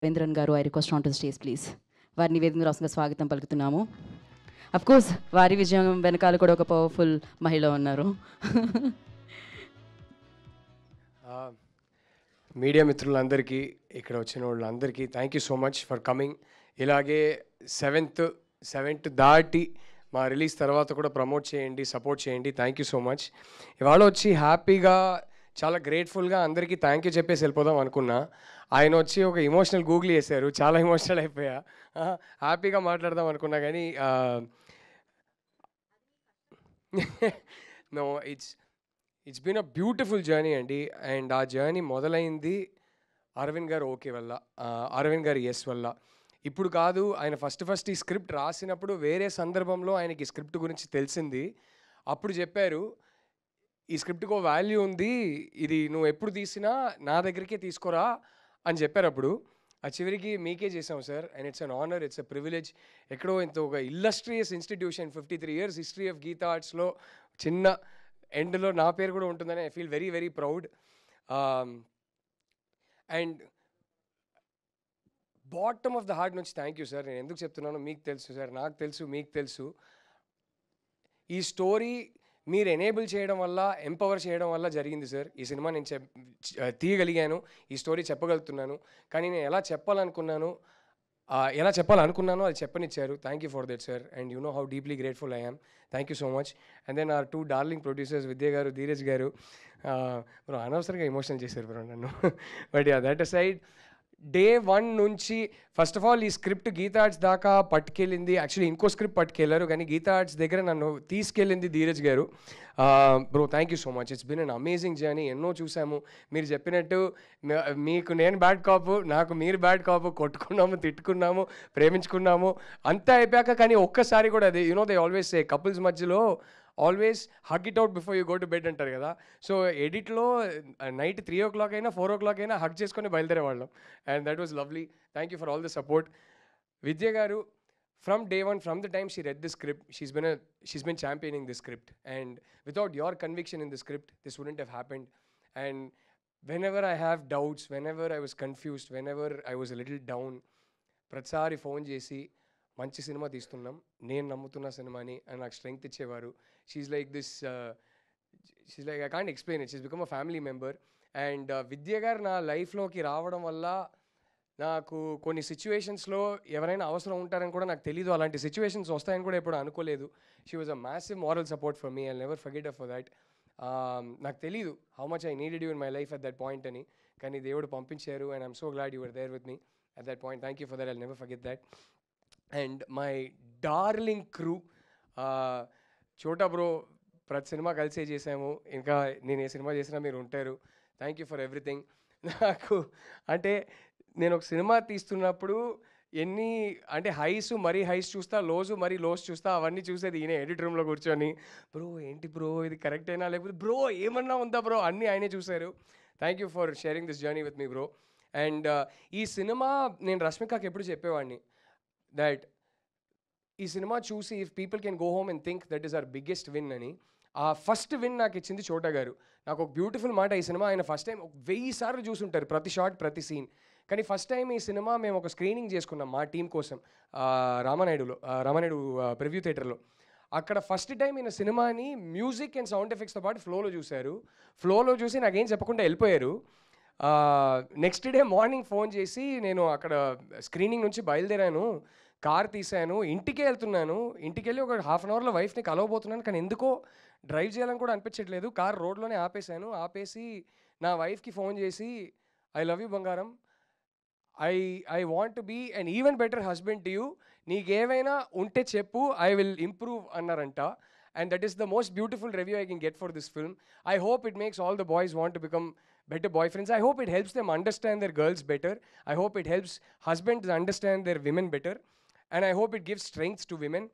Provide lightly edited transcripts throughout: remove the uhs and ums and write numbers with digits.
రవీంద్రన్ గారు, I request on to stage please. వారిని వేదిక రాష్ట్రంగా స్వాగతం పలుకుతున్నాము. అఫ్ కోర్స్ వారి విజయం వెనకాల కూడా ఒక పవర్ఫుల్ మహిళ ఉన్నారు. మీడియా మిత్రులందరికీ, ఇక్కడ వచ్చిన వాళ్ళందరికీ thank you so much for coming. ఇలాగే సెవెంత్ దాటి మా రిలీజ్ తర్వాత కూడా ప్రమోట్ చేయండి, సపోర్ట్ చేయండి. Thank you so much. ఇవాళ వచ్చి హ్యాపీగా, చాలా గ్రేట్ఫుల్గా అందరికీ థ్యాంక్ యూ చెప్పేసి వెళ్ళిపోదాం అనుకున్నా. ఆయన వచ్చి ఒక ఇమోషనల్ గూగుల్ చేశారు, చాలా ఇమోషనల్ అయిపోయా. హ్యాపీగా మాట్లాడదాం అనుకున్నా కానీ no, it's been a beautiful journey అండి. అండ్ ఆ జర్నీ మొదలైంది అరవింద్ గారు ఓకే వల్ల, అరవింద్ గారు ఎస్ వల్ల. ఇప్పుడు కాదు, ఆయన ఫస్ట్ ఈ స్క్రిప్ట్ రాసినప్పుడు వేరే సందర్భంలో ఆయనకి ఈ స్క్రిప్ట్ గురించి తెలిసింది. అప్పుడు చెప్పారు, ఈ స్క్రిప్ట్కి ఒక వాల్యూ ఉంది, ఇది నువ్వు ఎప్పుడు తీసినా నా దగ్గరికే తీసుకోరా అని చెప్పారు. అప్పుడు ఆ చివరికి మీకే చేసాం sir. And it's an honour, it's a privilege. ఎక్కడో ఇంత ఒక illustrious institution, 53 years history of Geetha ఆర్ట్స్లో చిన్న ఎండ్లో నా పేరు కూడా ఉంటుందని I feel very very proud. And bottom of the heart నుంచి థ్యాంక్ యూ సార్. నేను ఎందుకు చెప్తున్నానో మీకు తెలుసు సార్, నాకు తెలుసు, మీకు తెలుసు. ఈ స్టోరీ మీరు ఎనేబుల్ చేయడం వల్ల, ఎంపవర్ చేయడం వల్ల జరిగింది సార్. ఈ సినిమా నేను తీయగలిగాను, ఈ స్టోరీ చెప్పగలుగుతున్నాను. కానీ నేను ఎలా చెప్పాలనుకున్నానో అది చెప్పనిచ్చారు. Thank you for that sir. And you know how deeply grateful I am. Thank you so much. And then our 2 darling producers, Vidya garu, Dheeraj గారు. బ్రో అనవసరంగా ఎమోషనల్ చేశారు బ్రో నన్ను. బట్ దట్ అసైడ్, డే 1 నుంచి ఫస్ట్ ఆఫ్ ఆల్ ఈ script Gita arts దాకా పట్టుకెళ్ళింది. Actually ఇంకో script పట్టుకెళ్ళారు, కానీ Gita arts దగ్గర నన్ను తీసుకెళ్ళింది ధీరజ్ గారు. Bro thank you so much. It's been an amazing journey. ఎన్నో చూసాము. మీరు చెప్పినట్టు మీకు నేను బ్యాడ్ కాపు, నాకు మీరు బ్యాడ్ కాపు, కొట్టుకున్నాము, తిట్టుకున్నాము, ప్రేమించుకున్నాము, అంతా అయిపోయాక కానీ ఒక్కసారి కూడా అది you know they always say couples మధ్యలో always hug it out before you go to bed అంటారు కదా. సో ఎడిట్లో నైట్ 3 o'clock అయినా 4 o'clock అయినా హగ్ చేసుకొని బయలుదేరేవాళ్ళం. And that was lovely. Thank you for all the support. Vidya garu, from day one, from the time she read the script, she's been championing the script. And without your conviction in the script, this wouldn't have happened. And whenever I have doubts, whenever I was confused, whenever I was a little down, ప్రతిసారి phone చేసి మంచి cinema తీస్తున్నాం, నేను నమ్ముతున్న సినిమాని అని నాకు strength ఇచ్చేవారు. She's like this, she's like I can't explain it, she's become a family member. And Vidya garu నా లైఫ్లోకి రావడం వల్ల నాకు కొన్ని సిచ్యువేషన్స్లో ఎవరైనా అవసరం ఉంటారని కూడా నాకు తెలీదు, అలాంటి సిచ్యువేషన్స్ వస్తాయని కూడా ఎప్పుడు అనుకోలేదు. She was a massive moral support for me. I never forget for that. నాకు తెలీదు how much I needed you in my life at that point అని, కానీ దేవుడు పంపించారు. And I'm so glad you were there with me at that point. Thank you for that. I never forget that. And my darling crew, చోటా bro, ప్రతి cinema కలిసే చేసాము, ఇంకా నేను ఏ సినిమా చేసినా మీరు ఉంటారు. Thank you for everything. నాకు అంటే నేను ఒక సినిమా తీస్తున్నప్పుడు ఎన్ని అంటే మరీ హైస్ చూస్తా, మరీ లోస్ చూస్తా, అవన్నీ చూసేది ఈయన ఎడిట్ రూమ్లో కూర్చొని. బ్రో ఏంటి బ్రో ఇది కరెక్ట్ అయినా, లేకపోతే బ్రో ఏమన్నా ఉందా బ్రో, అన్నీ ఆయనే చూశారు. Thank you for sharing this journey with me bro. And ఈ సినిమా నేను రష్మికకి ఎప్పుడు చెప్పేవాడిని దట్ ఈ సినిమా చూసి if people can go home and think that is our biggest win అని. ఆ ఫస్ట్ విన్ నాకు ఇచ్చింది చోటా గారు. నాకు ఒక బ్యూటిఫుల్ మాట, ఈ సినిమా ఆయన ఫస్ట్ టైం 1000 సార్లు చూసుంటారు, ప్రతి షాట్, ప్రతి సీన్. కానీ ఫస్ట్ టైం ఈ సినిమా మేము ఒక స్క్రీనింగ్ చేసుకున్నాం మా టీం కోసం రామానాయుడు ప్రివ్యూ థియేటర్లో. అక్కడ ఫస్ట్ టైం ఈయన సినిమాని మ్యూజిక్ అండ్ సౌండ్ ఎఫెక్ట్స్తో పాటు ఫ్లోలో చూశారు. ఫ్లోలో చూసి నాకేం చెప్పకుండా వెళ్ళిపోయారు. నెక్స్ట్ డే మార్నింగ్ ఫోన్ చేసి, నేను అక్కడ స్క్రీనింగ్ నుంచి బయలుదేరాను, కార్ తీసాను, ఇంటికే వెళ్తున్నాను, ఇంటికి వెళ్ళి ఒక హాఫ్ అన్ అవర్లో వైఫ్ని కలవబోతున్నాను, కానీ ఎందుకో డ్రైవ్ చేయాలని కూడా అనిపించట్లేదు, కార్ రోడ్లోనే ఆపేశాను. ఆపేసి నా వైఫ్కి ఫోన్ చేసి, ఐ లవ్ యూ బంగారం, I want to be an even better husband to you, నీకేమైనా ఉంటే చెప్పు, ఐ విల్ ఇంప్రూవ్ అన్నారంట. And that is the most beautiful review I can get for this film. I hope it makes all the boys want to become better boyfriends. I hope it helps them understand their girls better. I hope it helps husbands understand their women better. And I hope it gives strength to women.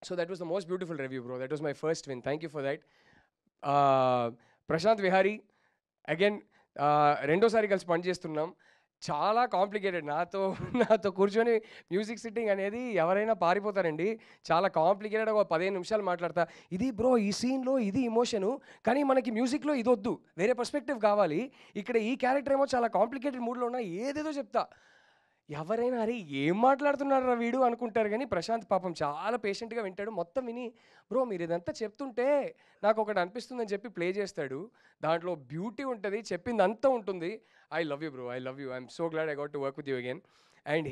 So that was the most beautiful review, bro. That was my first win. Thank you for that. Prashant Vihari, again, రెండోసారి కలిసి పనిచేస్తున్నాం. చాలా complicated. నాతో కూర్చొని music sitting అనేది ఎవరైనా పారిపోతారండి. చాలా complicated. ఒక 15 నిమిషాలు మాట్లాడతా, ఇది బ్రో ఈ సీన్లో ఇది ఇమోషను, కానీ మనకి మ్యూజిక్లో ఇది వద్దు, వేరే పర్స్పెక్టివ్ కావాలి, ఇక్కడ ఈ క్యారెక్టర్ ఏమో చాలా కాంప్లికేటెడ్ మూడ్లో ఉన్నా, ఏదేదో చెప్తా. ఎవరైనా అరే ఏం మాట్లాడుతున్నారా వీడు అనుకుంటారు, కానీ ప్రశాంత్ పాపం చాలా పేషెంట్గా వింటాడు. మొత్తం విని బ్రో మీరు ఇదంతా చెప్తుంటే నాకు ఒకటి అనిపిస్తుందని చెప్పి ప్లే చేస్తాడు. దాంట్లో బ్యూటీ ఉంటుంది, చెప్పింది అంతా ఉంటుంది. I love you bro, I love you, I'm so glad I got to work with you again. And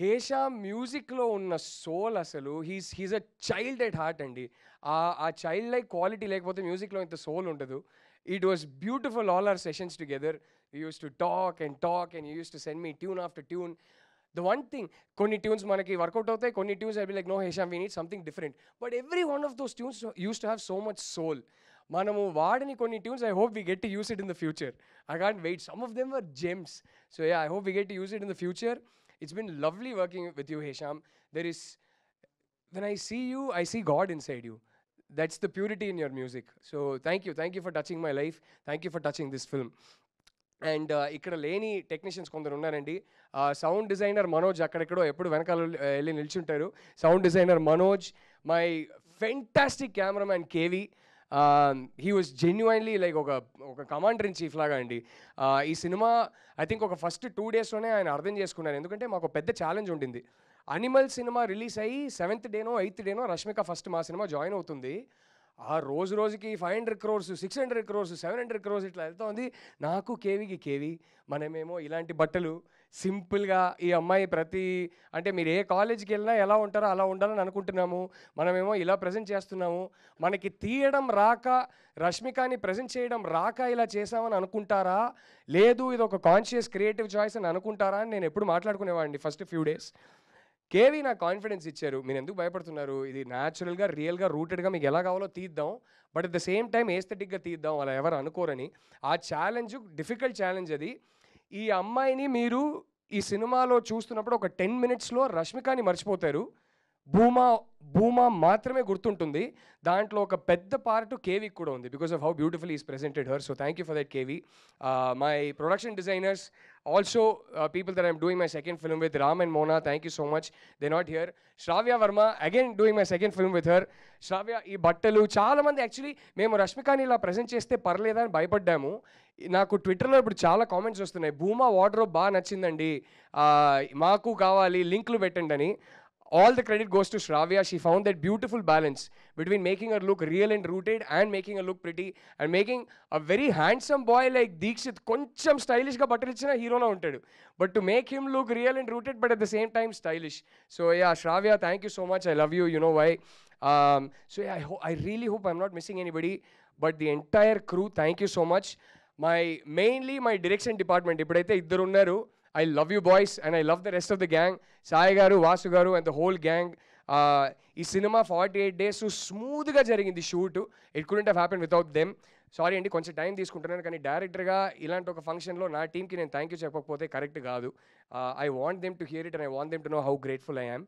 Hesham మ్యూజిక్లో ఉన్న సోల్ అసలు he's a child at heart అండి. ఆ చైల్డ్ లైక్ క్వాలిటీ లేకపోతే మ్యూజిక్లో ఇంత సోల్ ఉండదు. It was beautiful all our sessions together. You used to talk and you used to send me tune after tune. The one thing, కొన్ని tunes మనకి work out అవుతాయి, కొన్ని tunes I be like no Hesham we need something different, but every one of those tunes used to have so much soul. మనము వాడని కొన్ని tunes I hope we get to use it in the future. I can't wait, some of them are gems. So yeah, I hope we get to use it in the future. It's been lovely working with you, Hesham. When I see you, I see God inside you. That's the purity in your music. So thank you for touching my life. Thank you for touching this film. And ఇక్కడ లేని technicians కొందరు ఉన్నారండి. Sound designer Manoj అక్కడెక్కడో ఎప్పుడు వెనకాల వెళ్ళి నిల్చుంటారు. Sound designer Manoj, my fantastic cameraman KV. He was genuinely like ఒక కమాండర్ ఇన్ చీఫ్ లాగా అండి. ఈ సినిమా ఐ థింక్ ఒక ఫస్ట్ 2 daysలోనే ఆయన అర్థం చేసుకున్నారు. ఎందుకంటే మాకు పెద్ద ఛాలెంజ్ ఉండింది. అనిమల్ సినిమా రిలీజ్ అయ్యి 7th డేనో 8th డేనో రష్మిక ఫస్ట్ మా సినిమా జాయిన్ అవుతుంది. ఆ రోజుకి 500 crores, 600 crores, 700 crores ఇట్లా వెళ్తా ఉంది. నాకు కేవీ మనమేమో ఇలాంటి బట్టలు సింపుల్గా, ఈ అమ్మాయి అంటే మీరు ఏ కాలేజీకి వెళ్ళినా ఎలా ఉంటారో అలా ఉండాలని అనుకుంటున్నాము, మనమేమో ఇలా ప్రజెంట్ చేస్తున్నాము, మనకి తీయడం రాక, రష్మికని ప్రజెంట్ చేయడం రాక ఇలా చేసామని అనుకుంటారా, లేదు ఇది ఒక కాన్షియస్ క్రియేటివ్ చాయిస్ అని అనుకుంటారా అని నేను ఎప్పుడు మాట్లాడుకునేవాడిని ఫస్ట్ ఫ్యూ డేస్. కేవీ నాకు కాన్ఫిడెన్స్ ఇచ్చారు, మీరు ఎందుకు భయపడుతున్నారు, ఇది న్యాచురల్గా రియల్గా రూటెడ్గా మీకు ఎలా కావాలో తీద్దాం, but at the same time ఏస్థెటిక్గా తీద్దాం, అలా ఎవరు అనుకోరని. ఆ ఛాలెంజ్ డిఫికల్ట్ ఛాలెంజ్ అది. ఈ అమ్మాయిని మీరు ఈ సినిమాలో చూస్తున్నప్పుడు ఒక 10 minutesలో రష్మికని మర్చిపోతారు, భూమా మాత్రమే గుర్తుంటుంది. దాంట్లో ఒక పెద్ద పార్ట్ కేవీకి కూడా ఉంది, because of how beautiful is presented her. So thank you for that KV. My production designers, also people that I'm doing my second film with, Ram and Mona, thank you so much. They're not here. Shravya Verma, again doing my second film with her. Shravya, ఈ బట్టలు చాలా మంది actually మేము రష్మికని ఇలా present చేస్తే పర్లేదా అని భయపడ్డాము. నాకు ట్విట్టర్లో ఇప్పుడు చాలా కామెంట్స్ వస్తున్నాయి, భూమా వార్డ్రోబ్ బాగా నచ్చిందండి, మాకు కావాలి, లింక్లు పెట్టండి అని. All the credit goes to Shravya. She found that beautiful balance between making her look real and rooted and making her look pretty and making a very handsome boy like Deekshit koncham stylish ga buttle ichina hero la untadu, but to make him look real and rooted but at the same time stylish. So yeah, Shravya, thank you so much, I love you, you know why. So yeah, I really hope I'm not missing anybody, but the entire crew, thank you so much. Mainly my direction department ipudaithe iddaru unnaru. I love you boys and I love the rest of the gang. Sai garu, Vasu garu and the whole gang. ఈ cinema 48 days స్మూత్గా జరిగింది shoot. It couldn't have happen without them. Sorry అండి, కొంచెం time తీసుకుంటున్నాను, కానీ డైరెక్టర్గా ఇలాంటి ఒక ఫంక్షన్లో నా టీంకి నేను థ్యాంక్ యూ చెప్పకపోతే కరెక్ట్ కాదు. I want them to hear it and I want them to know how grateful I yam.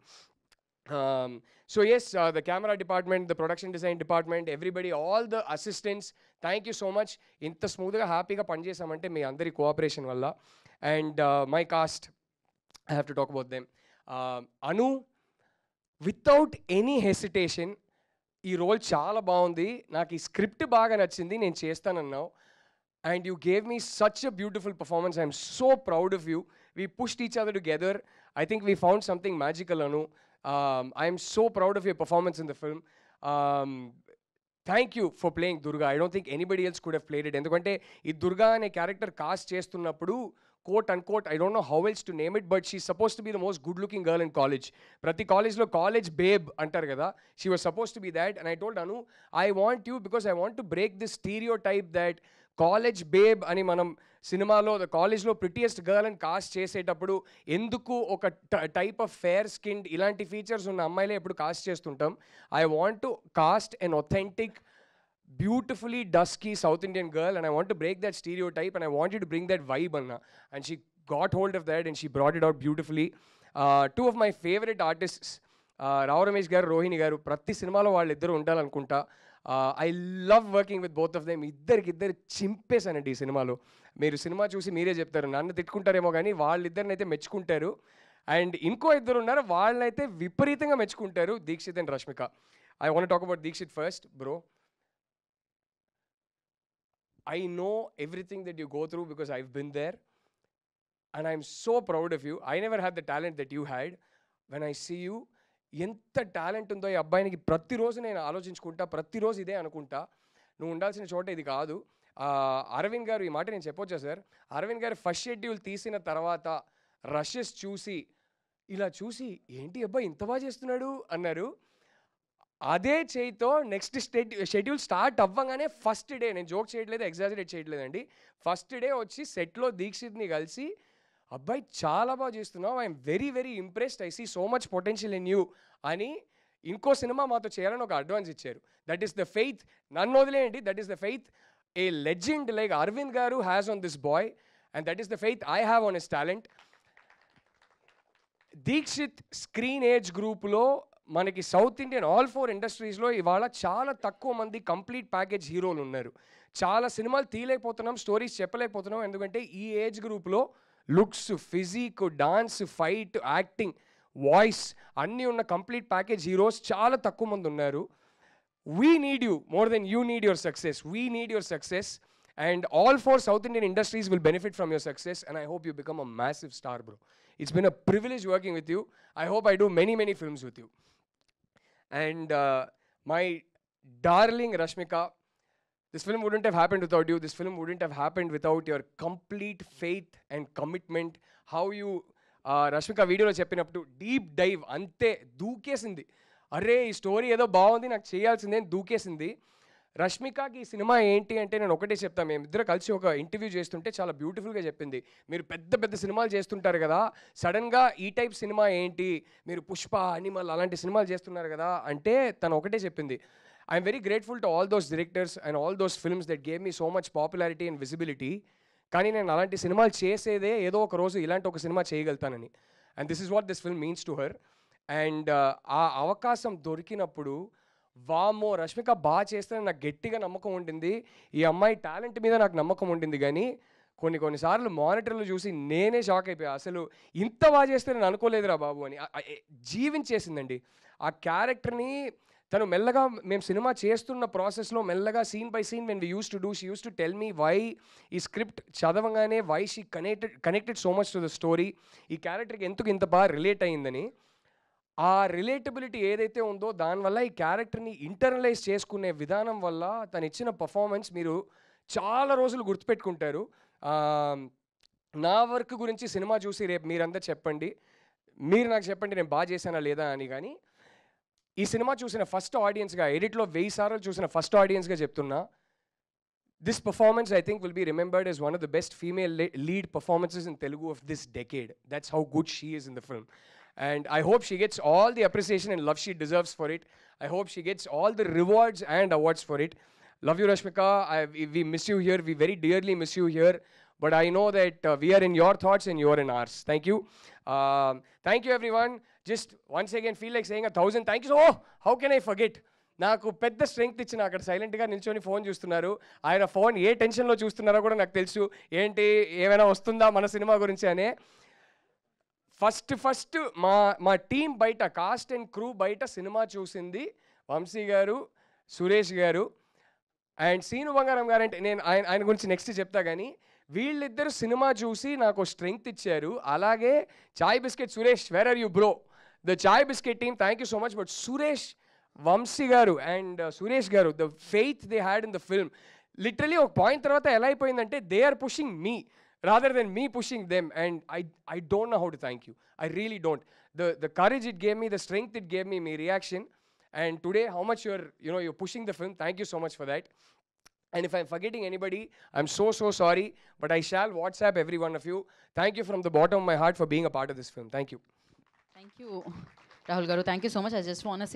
So yes, the camera department, the production design department, everybody, all the assistants, thank you so much. ఇంత స్మూత్గా హ్యాపీగా పనిచేసామంటే మీ అందరి cooperation వల్ల. And my cast, I have to talk about them. Anu, without any hesitation, ఈ role చాలా బాగుంది, నాకు ఈ స్క్రిప్ట్ బాగా నచ్చింది, నేను చేస్తానన్నావు, and you gave me such a beautiful performance. I'm so proud of you. We pushed each other together. I think we found something magical, Anu. I'm so proud of your performance in the film. Thank you for playing Durga. I don't think anybody else could have played it. ఎందుకంటే ఈ దుర్గా అనే character cost చేస్తున్నప్పుడు, quote unquote, I don't know how else to name it, but she's supposed to be the most good looking girl in college. ప్రతి కాలేజ్లో college babe అంటారు కదా, she was supposed to be that. And I told Anu, I want you because I want to break this stereotype that college babe అని మనం సినిమాలో కాలేజ్లో prettiest girl అని cost చేసేటప్పుడు ఎందుకు ఒక టైప్ ఆఫ్ ఫేర్ స్కిన్ ఇలాంటి ఫీచర్స్ ఉన్న అమ్మాయిలే ఎప్పుడు కాస్ట్ చేస్తుంటాం. I want to cast an authentic beautifully dusky South Indian girl, and I want to break that stereotype and I want you to bring that vibe, Anna. And she got hold of that and she brought it out beautifully. Two of my favorite artists, Rao Ramesh garu, Rohini garu, prati సినిమాలో వాళ్ళిద్దరు ఉండాలనుకుంటా. I love working with both of them. ఇద్దరు చింపేశానండి ఈ సినిమాలో. మీరు cinema చూసి మీరే చెప్తారు, నన్ను తిట్టుకుంటారేమో కానీ వాళ్ళిద్దరినైతే మెచ్చుకుంటారు. అండ్ ఇంకో ఇద్దరు ఉన్నారు, వాళ్ళనైతే విపరీతంగా మెచ్చుకుంటారు, Deekshith and Rashmika. I want to talk about Deekshit first, bro. I know everything that you go through because I've been there. and I'm so proud of you. I never had the talent that you had. When I see you, ఎంత talent ఉందో ఈ అబ్బాయినికి ప్రతిరోజు నేను ఆలోచించుకుంటా, ప్రతిరోజు ఇదే అనుకుంటా, నువ్వు ఉండాల్సిన చోట ఇది కాదు. అరవింద్ గారు, ఈ మాట నేను చెప్పొచ్చా సార్? అరవింద్ గారు ఫస్ట్ షెడ్యూల్ తీసిన తర్వాత రషెస్ చూసి, ఇలా చూసి ఏంటి అబ్బాయి ఇంత బాగా చేస్తున్నాడు అన్నారు. అదే చేయితో నెక్స్ట్ షెడ్యూల్ స్టార్ట్ అవ్వగానే ఫస్ట్ డే, నేను జోక్ చేయట్లేదు, ఎగ్జాజరేట్ చేయట్లేదండి, ఫస్ట్ డే వచ్చి సెట్లో దీక్షిత్ని కలిసి, అబ్బాయి చాలా బాగా చేస్తున్నావు, I'm very very impressed, I see so much potential in you అని ఇంకో సినిమా మాతో చేయాలని ఒక అడ్వాన్స్ ఇచ్చారు. That is the faith. నన్ను వదిలేయండి, that is the faith a legend like Arvind garu has on this boy, and that is the faith I have on his talent. Deekshith screen age గ్రూప్లో మనకి సౌత్ ఇండియన్ ఆల్ 4 ఇండస్ట్రీస్లో ఇవాళ చాలా తక్కువ మంది complete package హీరోలు ఉన్నారు. చాలా సినిమాలు తీయలేకపోతున్నాం, స్టోరీస్ చెప్పలేకపోతున్నాం, ఎందుకంటే ఈ ఏజ్ గ్రూప్లో looks, physique, dance, fight, acting, voice అన్నీ ఉన్న కంప్లీట్ ప్యాకేజ్ హీరోస్ చాలా తక్కువ మంది ఉన్నారు. We need you more than you need your success. We need your success and all 4 South Indian industries will benefit from your success, and I hope you become a massive star, bro. It's been a privilege working with you. I hope I do many, many films with you. And my darling Rashmika, this film wouldn't have happened without you. This film wouldn't have happened without your complete faith and commitment. How you, Rashmika video lo cheppinappudu deep dive ante దూకేసింది. అరే ఈ story ఏదో బాగుంది, నాకు చేయాల్సిందే అని దూకేసింది. రష్మికకి ఈ cinema ఏంటి అంటే నేను ఒకటే చెప్తాను, మేమిద్దరు కలిసి ఒక ఇంటర్వ్యూ చేస్తుంటే చాలా బ్యూటిఫుల్గా చెప్పింది, మీరు పెద్ద పెద్ద సినిమాలు చేస్తుంటారు కదా, సడన్గా ఈ టైప్ సినిమా ఏంటి, మీరు పుష్ప, అనిమల్ అలాంటి సినిమాలు చేస్తున్నారు కదా అంటే తను ఒకటే చెప్పింది, I'm very grateful to all those directors and all those films that gave me so much popularity and visibility, కానీ నేను అలాంటి సినిమాలు చేసేదే ఏదో ఒక రోజు ఇలాంటి ఒక సినిమా చేయగలుగుతానని. And this is what this film means to her. And ఆ అవకాశం దొరికినప్పుడు వామో రష్మిక బాగా చేస్తానని నాకు గట్టిగా నమ్మకం ఉంటుంది, ఈ అమ్మాయి టాలెంట్ మీద నాకు నమ్మకం ఉంటుంది, కానీ కొన్నిసార్లు మానిటర్లు చూసి నేనే షాక్ అయిపోయా, అసలు ఇంత బాగా చేస్తే నేను అనుకోలేదురా బాబు అని. జీవించేసిందండి ఆ క్యారెక్టర్ని తను. మెల్లగా మేము సినిమా చేస్తున్న ప్రాసెస్లో మెల్లగా scene by scene when we use to do, she use to tell me why ఈ స్క్రిప్ట్ చదవగానే why she connected so much to the story, ఈ క్యారెక్టర్కి ఎందుకు ఇంత బాగా రిలేట్ అయ్యిందని. ఆ రిలేటబిలిటీ ఏదైతే ఉందో దానివల్ల ఈ క్యారెక్టర్ని ఇంటర్నలైజ్ చేసుకునే విధానం వల్ల తను ఇచ్చిన పర్ఫార్మెన్స్ మీరు చాలా రోజులు గుర్తుపెట్టుకుంటారు. నా వర్క్ గురించి సినిమా చూసి రేపు మీరంతా చెప్పండి, మీరు నాకు చెప్పండి నేను బాగా చేశానా లేదా అని. కానీ ఈ సినిమా చూసిన ఫస్ట్ ఆడియన్స్గా, ఎడిట్లో 1000 సార్లు చూసిన ఫస్ట్ ఆడియన్స్గా చెప్తున్నా, this performance I think will be remembered as one of the best female lead performances in Telugu of this decade. That's how good she is in the film. And I hope she gets all the appreciation and love she deserves for it. I hope she gets all the rewards and awards for it. Love you, Rashmika. We miss you here. We very dearly miss you here. But I know that we are in your thoughts and you are in ours. Thank you. Thank you, everyone. Just once again, feel like saying 1,000 thank you. Oh, how can I forget? నాకు పెద్ద strength ఇచ్చిన అక్కడ సైలెంట్గా నిల్చొని phone చూస్తున్నారు. ఆయన phone ఏ టెన్షన్లో చూస్తున్నారో కూడా నాకు తెలుసు, ఏంటి ఏమైనా వస్తుందా మన సినిమా గురించి అనే. ఫస్ట్ మా టీం బయట, కాస్ట్ అండ్ క్రూ బయట సినిమా చూసింది వంశీ గారు, సురేష్ గారు అండ్ సీను బంగారం గారు. అంటే నేను ఆయన గురించి నెక్స్ట్ చెప్తా, కానీ వీళ్ళిద్దరు సినిమా చూసి నాకు స్ట్రెంగ్త్ ఇచ్చారు. అలాగే chai biscuit Suresh, where are you bro, the chai biscuit team, thank you so much. But Suresh, Vamsi garu and Suresh garu, the faith they had in the film, literally ఒక పాయింట్ తర్వాత ఎలా అయిపోయిందంటే they are pushing me rather than me pushing them, and I don't know how to thank you. I really don't. The courage it gave me, the strength it gave me, my reaction, and today how much you're pushing the film. Thank you so much for that. And if I'm forgetting anybody, I'm so sorry, but I shall WhatsApp every one of you. Thank you from the bottom of my heart for being a part of this film. Thank you. Thank you, Rahul Garu. Thank you so much. I just want to